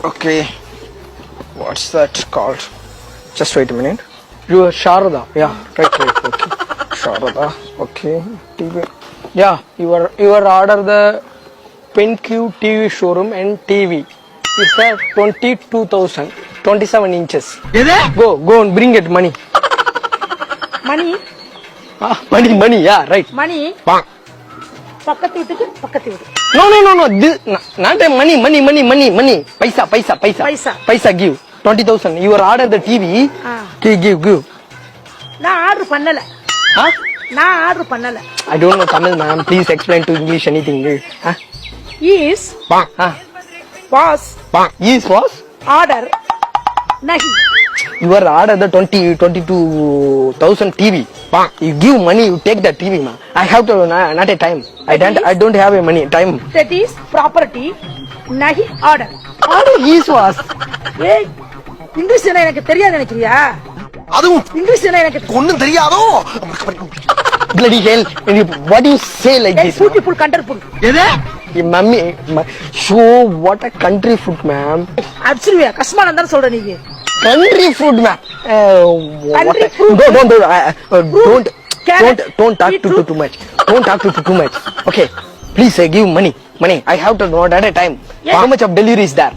Okay. What's that called? Just wait a minute. You are Sharada. Yeah, right. Okay. Sharada. Okay. TV. Yeah, you are order the PenQ TV showroom and TV. It's a 22,000, 27 inches. Go and bring it money. Money Money. Yeah, right. Money Bang. பக்கத்து வீட்டுக்கு பக்கத்து வீடு. No. This, not a money. Paisa. Paisa give. 20,000. You are order the TV. Give. நான் order பண்ணல. Huh? நான் order பண்ணல. I don't know Tamil, ma'am. Please explain to English anything. Huh? is Bang. Huh? was Bang. Yes, was? order nahi. You are order the 22,000 TV. Bang. You give money, you take the TV, ma'am. I have to, not a time. I don't have a money, time. That is property nahi order. Order yes was. ஏய் English என்ன எனக்கு தெரியாது நினைக்கிறியா? அதுவும் English என்ன எனக்கு ஒண்ணும் தெரியாதோ. Bloody hell. What do you say like this? beautiful colorful. எது? Mummy, show what a country food, ma'am. அப்சல்வியா கஸ்மான தான் சொல்ற நீங்க. Country food, ma'am. Country food. Don't talk too much. Don't talk too much. Okay, please give money. I have to know at a time. Yeah. How much of delivery is there?